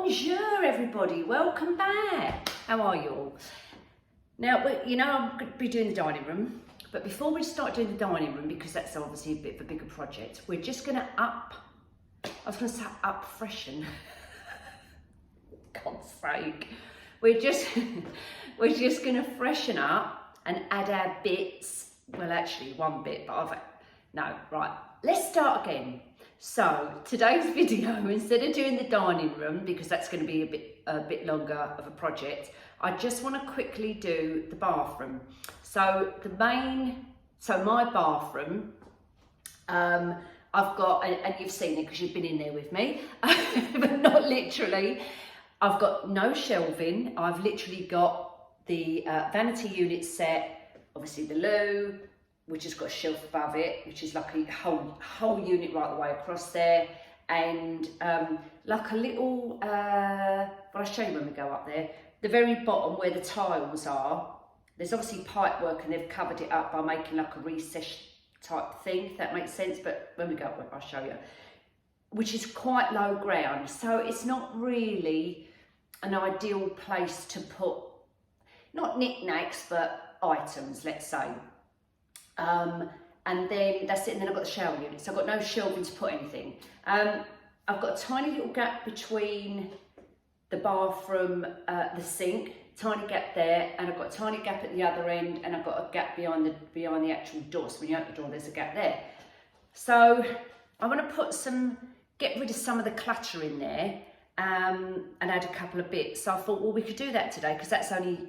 Bonjour everybody, welcome back. How are you all? Now, I'm going to be doing the dining room, but before we start doing the dining room, because that's obviously a bit of a bigger project, we're just going to Freshen. God's sake. We're just going to freshen up and add our bits. Well, actually one bit, but let's start again. So today's video, instead of doing the dining room, because that's going to be a bit longer of a project, I just want to quickly do the bathroom. So my bathroom, I've got, and you've seen it because you've been in there with me, but not literally. I've got no shelving. I've literally got the vanity unit set, obviously the loo, which has got a shelf above it, which is like a whole unit right the way across there, and like a little, I'll show you when we go up there, the very bottom where the tiles are, there's obviously pipe work and they've covered it up by making like a recess type thing, if that makes sense, but when we go up, I'll show you, which is quite low ground, so it's not really an ideal place to put, not knickknacks, but items, let's say. And then that's it, and then I've got the shower unit, so I've got no shelving to put anything. I've got a tiny little gap between the bathroom, the sink, tiny gap there, and I've got a tiny gap at the other end, and I've got a gap behind the actual door, so when you open the door there's a gap there. So I want to get rid of some of the clutter in there, and add a couple of bits. So I thought, well, we could do that today, because that's a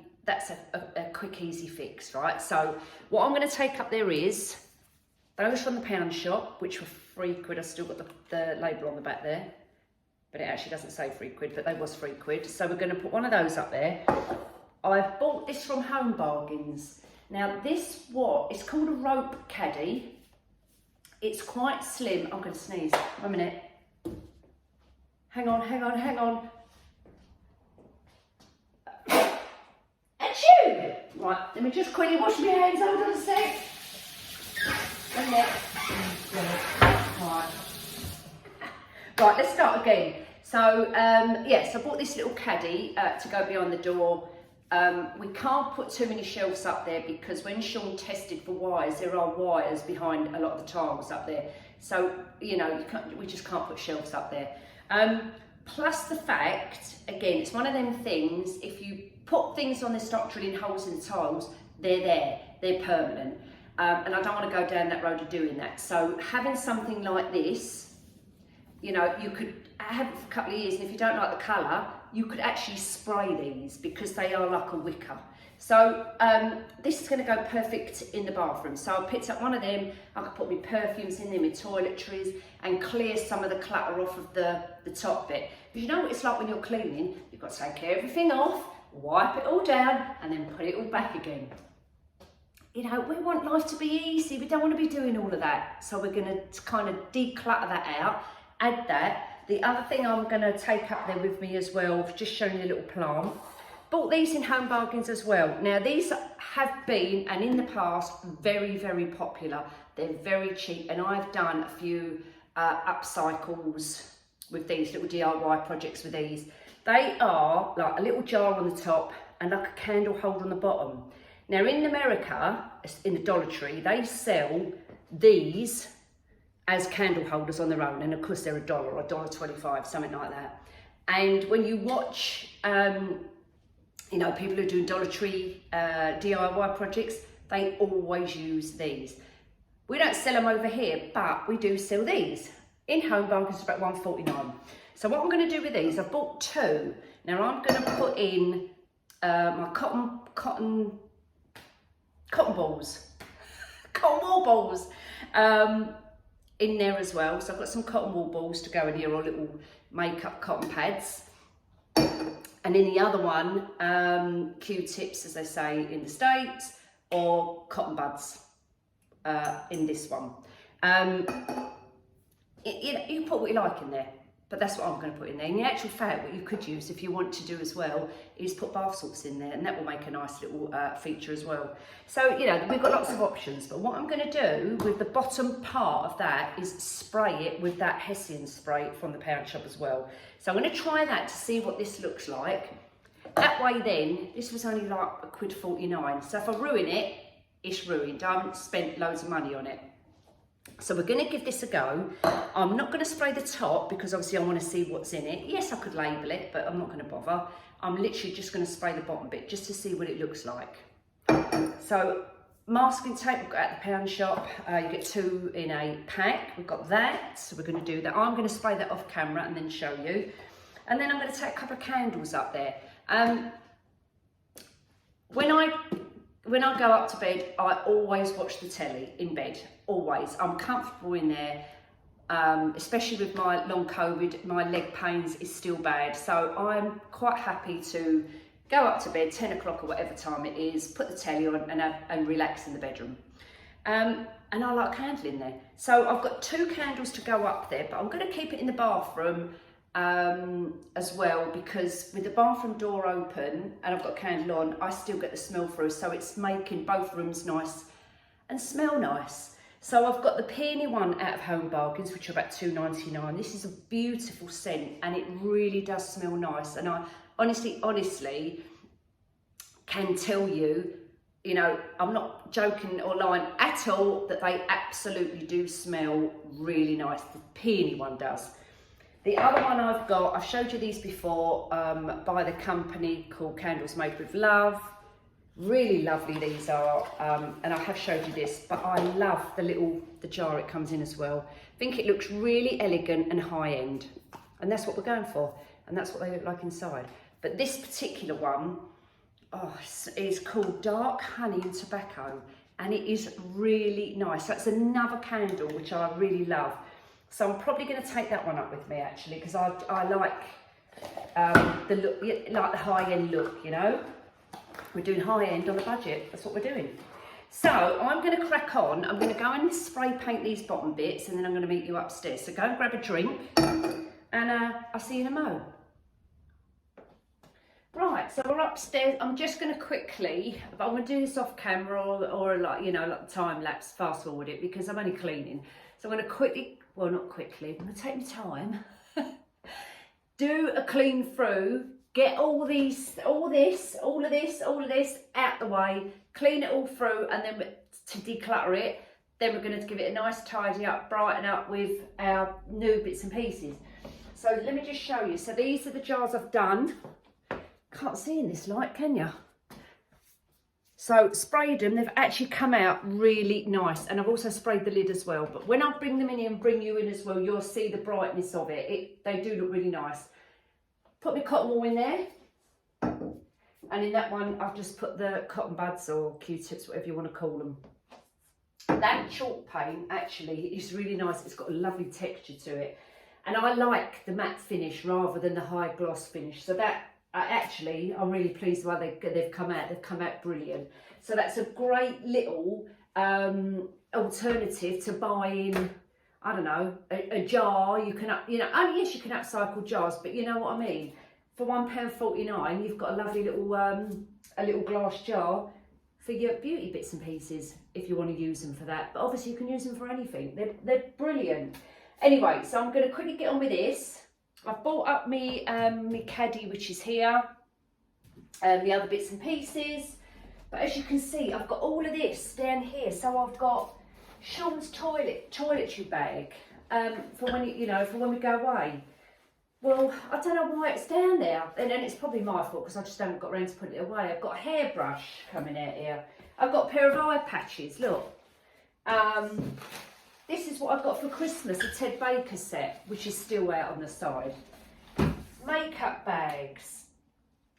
quick, easy fix, right? So what I'm going to take up there is those from the pound shop, which were £3. I've still got the label on the back there, but it actually doesn't say £3, but they was £3. So we're going to put one of those up there. I've bought this from Home Bargains. Now it's called a rope caddy. It's quite slim. I'm going to sneeze. 1 minute. Hang on. Right, let me just quickly wash my hands, hold on a sec. Right, let's start again. So, yes, I bought this little caddy to go behind the door. We can't put too many shelves up there because when Sean tested for wires, there are wires behind a lot of the tiles up there. So, we just can't put shelves up there. Plus the fact, again, it's one of them things, if you put things on there, start drilling holes in the tiles, they're there, they're permanent. And I don't want to go down that road of doing that. So having something like this, you could have it for a couple of years, and if you don't like the colour, you could actually spray these because they are like a wicker. So this is going to go perfect in the bathroom. So I picked up one of them. I could put my perfumes in there, my toiletries, and clear some of the clutter off of the top bit. But you know what it's like when you're cleaning? You've got to take everything off, wipe it all down, and then put it all back again. We want life to be easy. We don't want to be doing all of that. So we're going to kind of declutter that out, add that. The other thing I'm going to take up there with me as well, just showing you a little plant. Bought these in Home Bargains as well. Now these have been, and in the past, very, very popular. They're very cheap, and I've done a few upcycles with these little DIY projects with these. They are like a little jar on the top and like a candle holder on the bottom. Now in America, in the Dollar Tree, they sell these as candle holders on their own, and of course they're $1 or $1.25, something like that. And when you watch people who do Dollar Tree DIY projects, they always use these. We don't sell them over here, but we do sell these. In Home Bargains, it's about $1.49. So what I'm going to do with these, I've bought 2. Now I'm going to put in my cotton balls, cotton wool balls in there as well. So I've got some cotton wool balls to go in here, or little makeup cotton pads. And in the other one, Q-tips, as they say in the States, or cotton buds in this one. You can put what you like in there. But that's what I'm going to put in there. In the actual fact, what you could use if you want to do as well is put bath salts in there, and that will make a nice little feature as well. So, you know, we've got lots of options, but what I'm going to do with the bottom part of that is spray it with that Hessian spray from the pound shop as well. So I'm going to try that to see what this looks like. That way then, this was only like £1.49. So if I ruin it, it's ruined. I haven't spent loads of money on it. So we're going to give this a go. I'm not going to spray the top because obviously I want to see what's in it. Yes, I could label it, but I'm not going to bother. I'm literally just going to spray the bottom bit just to see what it looks like. So masking tape we've got at the pound shop. You get 2 in a pack. We've got that, so we're going to do that. I'm going to spray that off camera and then show you. And then I'm going to take a couple of candles up there. When I go up to bed, I always watch the telly in bed, always. I'm comfortable in there, especially with my long COVID, my leg pains is still bad. So I'm quite happy to go up to bed, 10 o'clock or whatever time it is, put the telly on and relax in the bedroom. And I like a candle in there. So I've got 2 candles to go up there, but I'm going to keep it in the bathroom as well, because with the bathroom door open and I've got a candle on, I still get the smell through, so it's making both rooms nice and smell nice. So I've got the peony one out of Home Bargains, which are about £2.99. This is a beautiful scent and it really does smell nice, and I honestly can tell you, you know, I'm not joking or lying at all, that they absolutely do smell really nice. The peony one does. The other one I've got, I've showed you these before, by the company called Candles Made with Love. Really lovely these are, and I have showed you this, but I love the jar it comes in as well. I think it looks really elegant and high end, and that's what we're going for, and that's what they look like inside. But this particular one, is called Dark Honey and Tobacco, and it is really nice. That's another candle which I really love. So I'm probably going to take that one up with me actually, because I like the look, like the high-end look, you know. We're doing high-end on a budget, that's what we're doing. So I'm going to crack on. I'm going to go and spray paint these bottom bits, and then I'm going to meet you upstairs. So go and grab a drink, and I'll see you in a mo. Right, so we're upstairs. I'm just going to quickly, but I'm going to do this off camera or like, you know, like time lapse, fast forward it, because I'm only cleaning. So I'm going to quickly, well, not quickly, I'm going to take my time, do a clean through, get all of this out the way, clean it all through, and then to declutter it, then we're going to give it a nice tidy up, brighten up with our new bits and pieces. So let me just show you. So these are the jars I've done. Can't see in this light, can you? So sprayed them, they've actually come out really nice, and I've also sprayed the lid as well. But when I bring them in and bring you in as well, you'll see the brightness of it. They do look really nice. Put my cotton wool in there, and in that one I've just put the cotton buds or Q-tips, whatever you want to call them. That chalk paint actually is really nice. It's got a lovely texture to it, and I like the matte finish rather than the high gloss finish. So that I'm really pleased with how they've come out. They've come out brilliant. So that's a great little alternative to buying, I don't know, a jar. You can, you know, yes, you can upcycle jars, but you know what I mean. For £1.49, you've got a lovely little glass jar for your beauty bits and pieces if you want to use them for that. But obviously you can use them for anything. They're brilliant. Anyway, so I'm going to quickly get on with this. I've bought up me caddy, which is here, the other bits and pieces. But as you can see, I've got all of this down here. So I've got Sean's toiletry bag for when for when we go away. Well, I don't know why it's down there, and it's probably my fault because I just haven't got around to putting it away. I've got a hairbrush coming out here. I've got a pair of eye patches. Look. This is what I got for Christmas, a Ted Baker set, which is still out on the side. Makeup bags.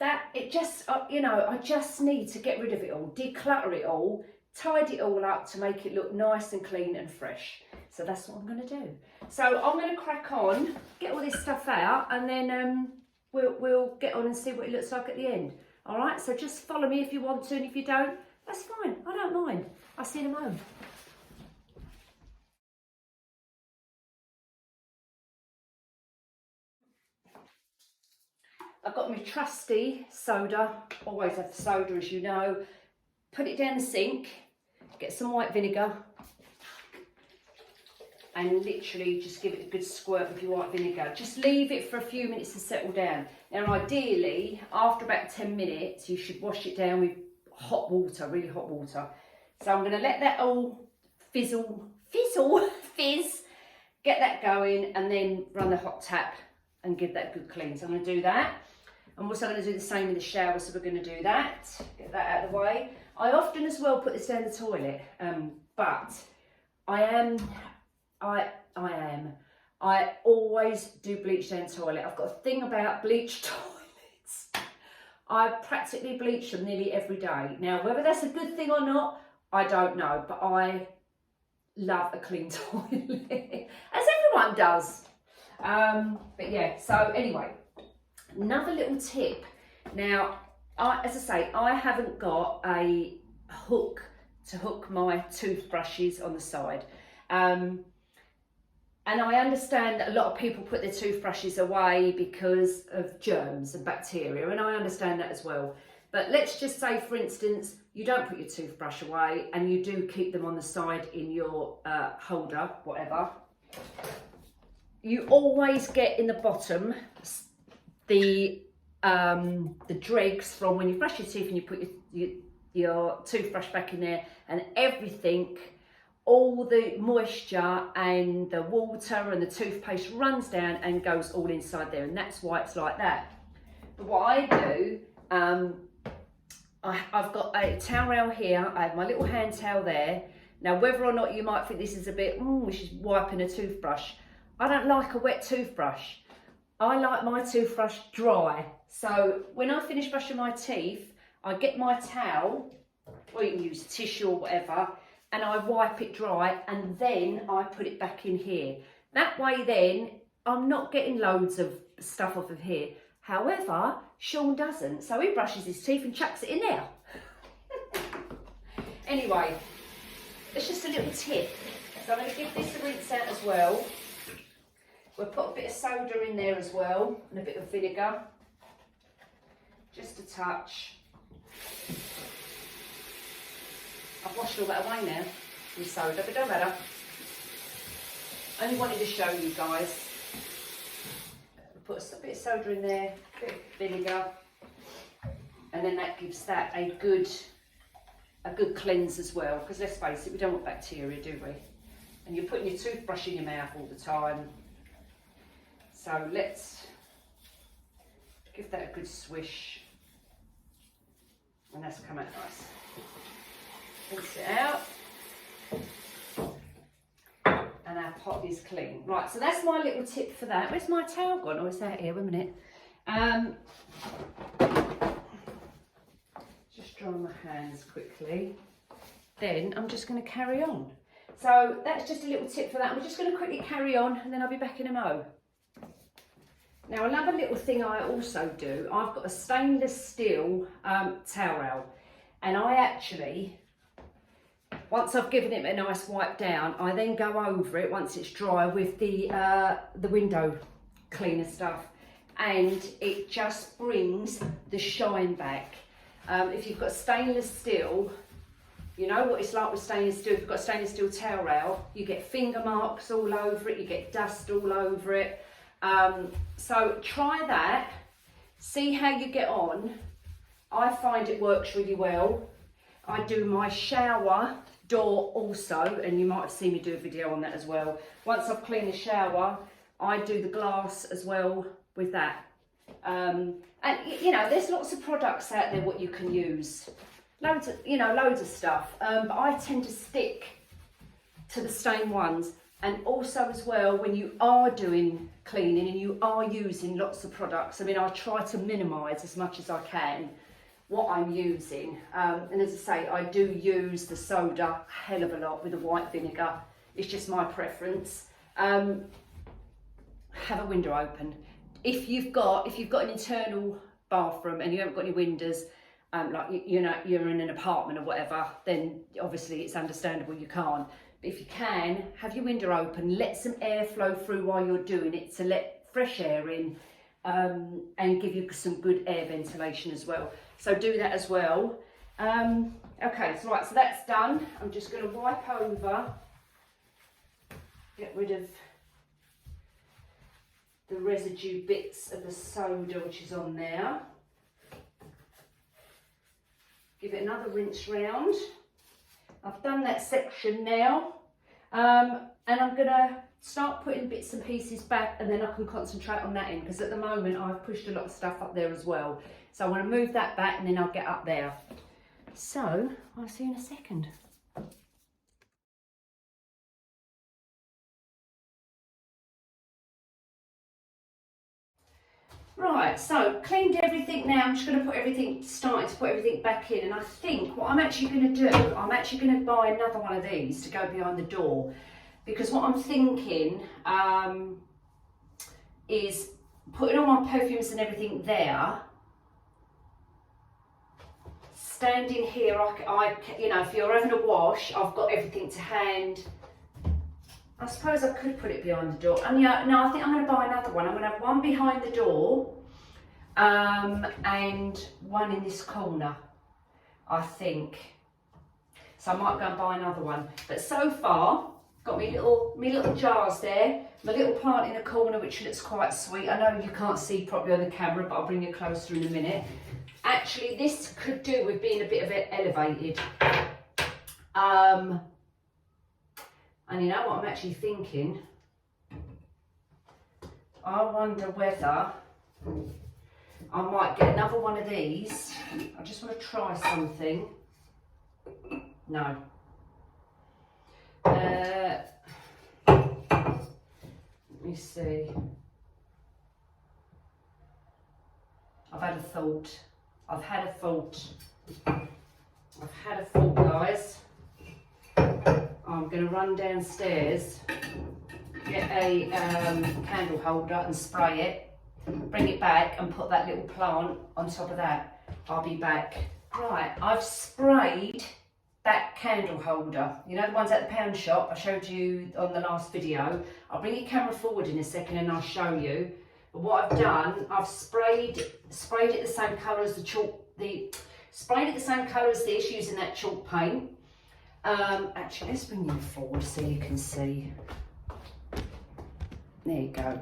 I just need to get rid of it all, declutter it all, tidy it all up to make it look nice and clean and fresh. So that's what I'm going to do. So I'm going to crack on, get all this stuff out, and then we'll get on and see what it looks like at the end. All right, so just follow me if you want to, and if you don't, that's fine. I don't mind. I'll see you in a moment. I've got my trusty soda, always have the soda as you know. Put it down the sink, get some white vinegar, and literally just give it a good squirt with your white vinegar. Just leave it for a few minutes to settle down. Now ideally, after about 10 minutes, you should wash it down with hot water, really hot water. So I'm gonna let that all fizz, get that going, and then run the hot tap and give that a good clean. So I'm gonna do that. I'm also gonna do the same in the shower, so we're gonna do that, get that out of the way. I often as well put this down the toilet, but I always do bleach down the toilet. I've got a thing about bleached toilets. I practically bleach them nearly every day. Now, whether that's a good thing or not, I don't know, but I love a clean toilet, as everyone does. But yeah, so anyway, another little tip. Now, as I say, I haven't got a hook to hook my toothbrushes on the side. And I understand that a lot of people put their toothbrushes away because of germs and bacteria, and I understand that as well. But let's just say, for instance, you don't put your toothbrush away and you do keep them on the side in your holder, whatever. You always get in the bottom the dregs from when you brush your teeth and you put your toothbrush back in there, and everything, all the moisture and the water and the toothpaste runs down and goes all inside there, and that's why it's like that. But what I do, I've got a towel rail here, I have my little hand towel there. Now, whether or not you might think this is a bit, she's wiping a toothbrush, I don't like a wet toothbrush. I like my toothbrush dry. So when I finish brushing my teeth, I get my towel, or you can use tissue or whatever, and I wipe it dry, and then I put it back in here. That way then, I'm not getting loads of stuff off of here. However, Sean doesn't, so he brushes his teeth and chucks it in there. Anyway, it's just a little tip. So I'm going to give this a rinse out as well. We'll put a bit of soda in there as well, and a bit of vinegar. Just a touch. I've washed all that away now with soda, but it don't matter. I only wanted to show you guys. Put a bit of soda in there, a bit of vinegar, and then that gives that a good cleanse as well, because let's face it, we don't want bacteria, do we? And you're putting your toothbrush in your mouth all the time. So let's give that a good swish, and that's come out nice. Rinse it out, and our pot is clean. Right, so that's my little tip for that. Where's my towel gone? Oh, is that here? Wait a minute. Just dry my hands quickly. Then I'm just going to carry on. So that's just a little tip for that. We're just going to quickly carry on, and then I'll be back in a mo. Now, another little thing I also do, I've got a stainless steel towel rail, and I actually, once I've given it a nice wipe down, I then go over it once it's dry with the window cleaner stuff, and it just brings the shine back. If you've got stainless steel, you know what it's like with stainless steel. If you've got a stainless steel towel rail, you get finger marks all over it, you get dust all over it. So try that, see how you get on. I find it works really well. I do my shower door also, and you might have seen me do a video on that as well. Once I've cleaned the shower, I do the glass as well with that. And you know, there's lots of products out there what you can use. Loads of stuff. But I tend to stick to the same ones. And also as well, when you are doing cleaning and you are using lots of products, I mean, I try to minimise as much as I can what I'm using. And as I say, I do use the soda a hell of a lot with the white vinegar. It's just my preference. Have a window open. If you've got an internal bathroom and you haven't got any windows, like you're in an apartment or whatever, then obviously it's understandable you can't. But if you can, have your window open, let some air flow through while you're doing it to let fresh air in. and give you some good air ventilation as well. So do that as well. Okay, so right, so that's done. I'm just going to wipe over, get rid of the residue bits of the soda which is on there. Give it another rinse round. I've done that section now, and I'm going to start putting bits and pieces back, and then I can concentrate on that end, because at the moment I've pushed a lot of stuff up there as well. So I want to move that back and then I'll get up there. So I'll see you in a second. Right, so cleaned everything now. I'm just going to starting to put everything back in, and I think what I'm actually going to do, I'm actually going to buy another one of these to go behind the door, because what I'm thinking is putting all my perfumes and everything there, standing here, you know, if you're having a wash, I've got everything to hand. I suppose I could put it behind the door. And yeah, no, I think I'm going to buy another one. I'm going to have one behind the door and one in this corner, I think. So I might go and buy another one. But so far, got me little jars there. My little plant in the corner, which looks quite sweet. I know you can't see properly on the camera, but I'll bring you closer in a minute. Actually, this could do with being a bit of it elevated. And you know what I'm actually thinking? I wonder whether I might get another one of these. I just want to try something. No. Let me see. I've had a thought. I've had a thought, guys. I'm going to run downstairs, get a candle holder and spray it, bring it back and put that little plant on top of that. I'll be back. Right, I've sprayed that candle holder. You know the ones at the pound shop I showed you on the last video. I'll bring your camera forward in a second and I'll show you. But what I've done, I've sprayed it the same colour as sprayed it the same colour as this using that chalk paint. Actually, let's bring you forward so you can see. There you go.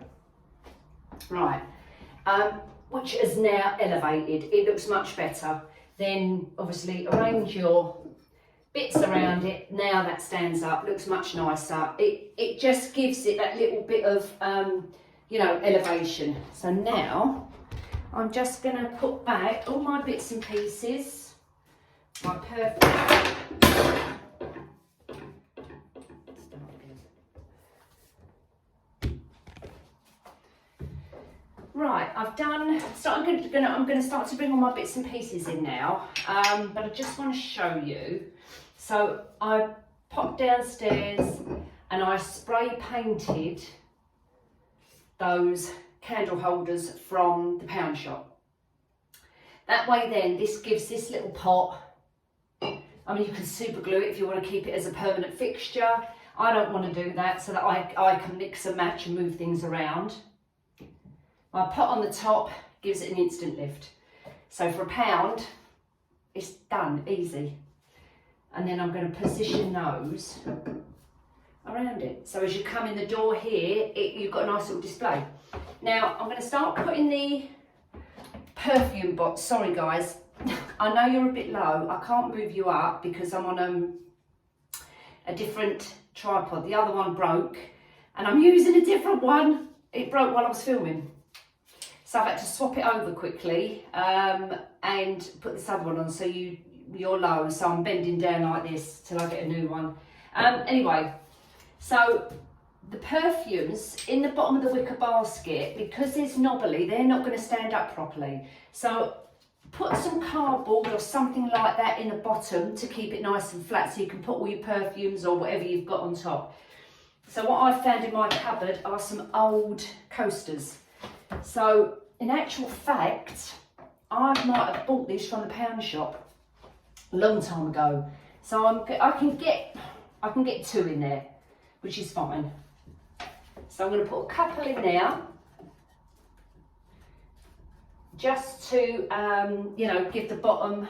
Right, which is now elevated. It looks much better. Then obviously arrange your bits around it. Now that stands up, looks much nicer. It just gives it that little bit of, you know, elevation. So now I'm just going to put back all my bits and pieces. My perfume. Right, I've done, so I'm going to start to bring all my bits and pieces in now, but I just want to show you. So I popped downstairs and I spray painted those candle holders from the pound shop. That way then, this gives this little pot, I mean you can super glue it if you want to keep it as a permanent fixture. I don't want to do that, so that I can mix and match and move things around. My pot on the top gives it an instant lift. So for £1, it's done, easy. And then I'm going to position those around it. So as you come in the door here, you've got a nice little display. Now I'm going to start putting the perfume box. Sorry guys, I know you're a bit low. I can't move you up because I'm on a different tripod. The other one broke and I'm using a different one. It broke while I was filming. So I've had to swap it over quickly and put this other one on so you're low. So I'm bending down like this till I get a new one. Anyway, so the perfumes in the bottom of the wicker basket, because it's knobbly, they're not going to stand up properly. So put some cardboard or something like that in the bottom to keep it nice and flat so you can put all your perfumes or whatever you've got on top. So what I've found in my cupboard are some old coasters. So in actual fact, I might have bought these from the pound shop a long time ago. So I can get 2 in there, which is fine. So I'm going to put a couple in there. just to, you know, give the bottom,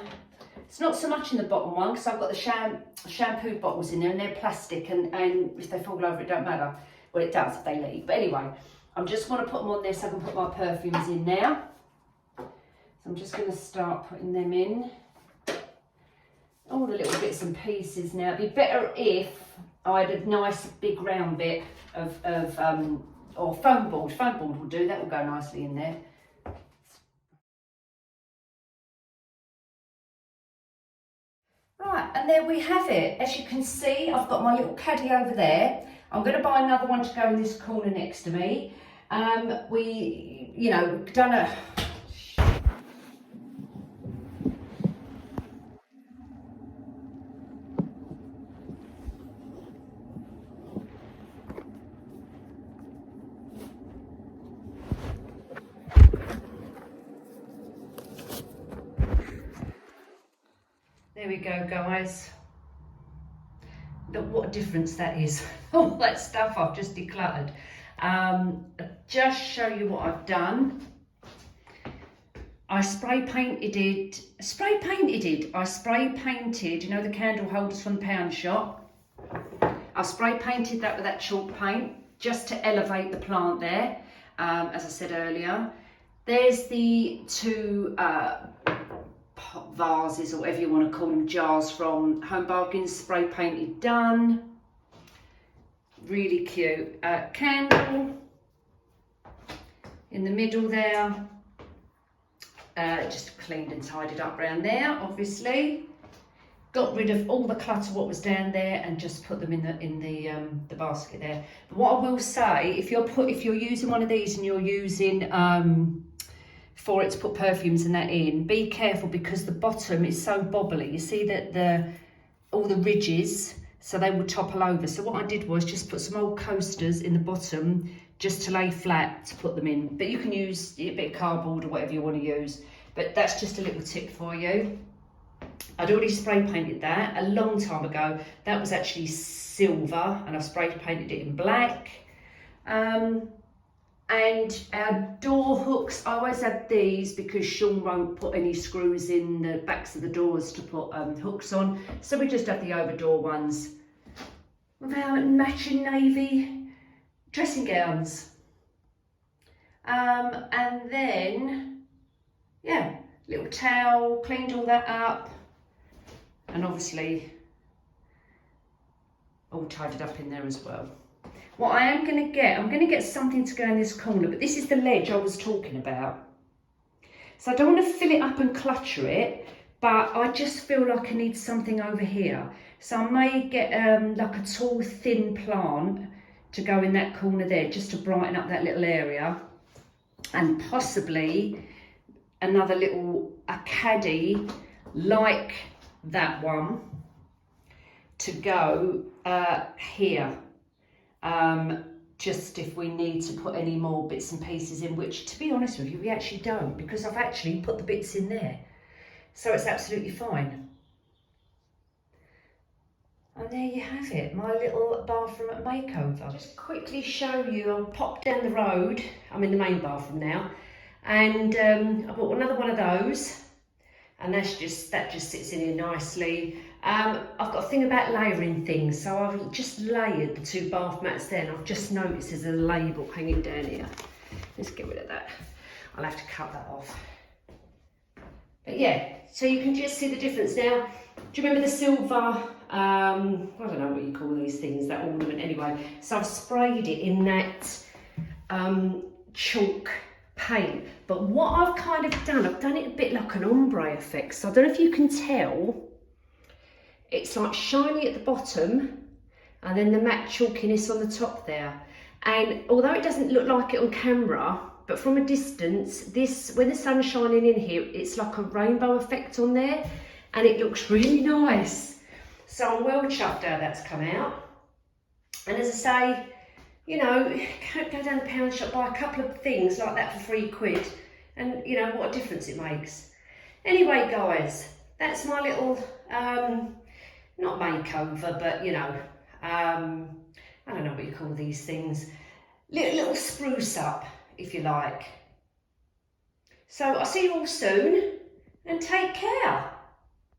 it's not so much in the bottom one because I've got the shampoo bottles in there and they're plastic, and if they fall over it don't matter. Well, it does if they leak, but anyway, I just want to put them on there so I can put my perfumes in now. So I'm just going to start putting them in. All the little bits and pieces now. It'd be better if I had a nice big round bit of or foam board. Foam board will do, that will go nicely in there. Right, and there we have it. As you can see, I've got my little caddy over there. I'm going to buy another one to go in this corner next to me. You know, we've done a... There we go, guys. Look what a difference that is. All that stuff I've just decluttered. Just show you what I've done. I spray painted, you know the candle holders from the pound shop? I spray painted that with that chalk paint just to elevate the plant there, as I said earlier. There's the two vases, or whatever you want to call them, jars from Home Bargains, spray painted done. Really cute. Candle in the middle there. Just cleaned and tidied up around there, obviously. Got rid of all the clutter what was down there and just put them in the basket there. But what I will say, if you're using one of these and you're using for it to put perfumes and that in, be careful because the bottom is so bobbly. You see that all the ridges, so they will topple over. So what I did was just put some old coasters in the bottom just to lay flat to put them in. But you can use a bit of cardboard or whatever you want to use. But that's just a little tip for you. I'd already spray painted that a long time ago. That was actually silver and I've spray painted it in black. And our door hooks, I always have these because Sean won't put any screws in the backs of the doors to put hooks on. So we just have the over door ones with our matching navy dressing gowns. And then, yeah, little towel, cleaned all that up. And obviously all tidied up in there as well. What I am going to get, I'm going to get something to go in this corner, but this is the ledge I was talking about. So I don't want to fill it up and clutter it, but I just feel like I need something over here. So I may get like a tall, thin plant to go in that corner there, just to brighten up that little area. And possibly another little caddy like that one to go here. Just if we need to put any more bits and pieces in, which to be honest with you, we actually don't, because I've actually put the bits in there. So it's absolutely fine. And there you have it, my little bathroom makeover. Just quickly show you, I'll pop down the road, I'm in the main bathroom now, and I bought another one of those, and that just sits in here nicely. I've got a thing about layering things, so I've just layered the two bath mats there, and I've just noticed there's a label hanging down here. Let's get rid of that. I'll have to cut that off. But yeah, so you can just see the difference now. Do you remember the silver, I don't know what you call these things, that ornament anyway. So I've sprayed it in that chalk paint. But what I've kind of done, I've done it a bit like an ombre effect. So I don't know if you can tell, it's like shiny at the bottom and then the matte chalkiness on the top there. And although it doesn't look like it on camera, but from a distance, when the sun's shining in here, it's like a rainbow effect on there and it looks really nice. So I'm well chuffed how that's come out. And as I say, you know, go down the pound shop, buy a couple of things like that for £3 and you know what a difference it makes. Anyway guys, that's my little, not makeover, but you know, I don't know what you call these things. Little spruce up, if you like. So I'll see you all soon and take care.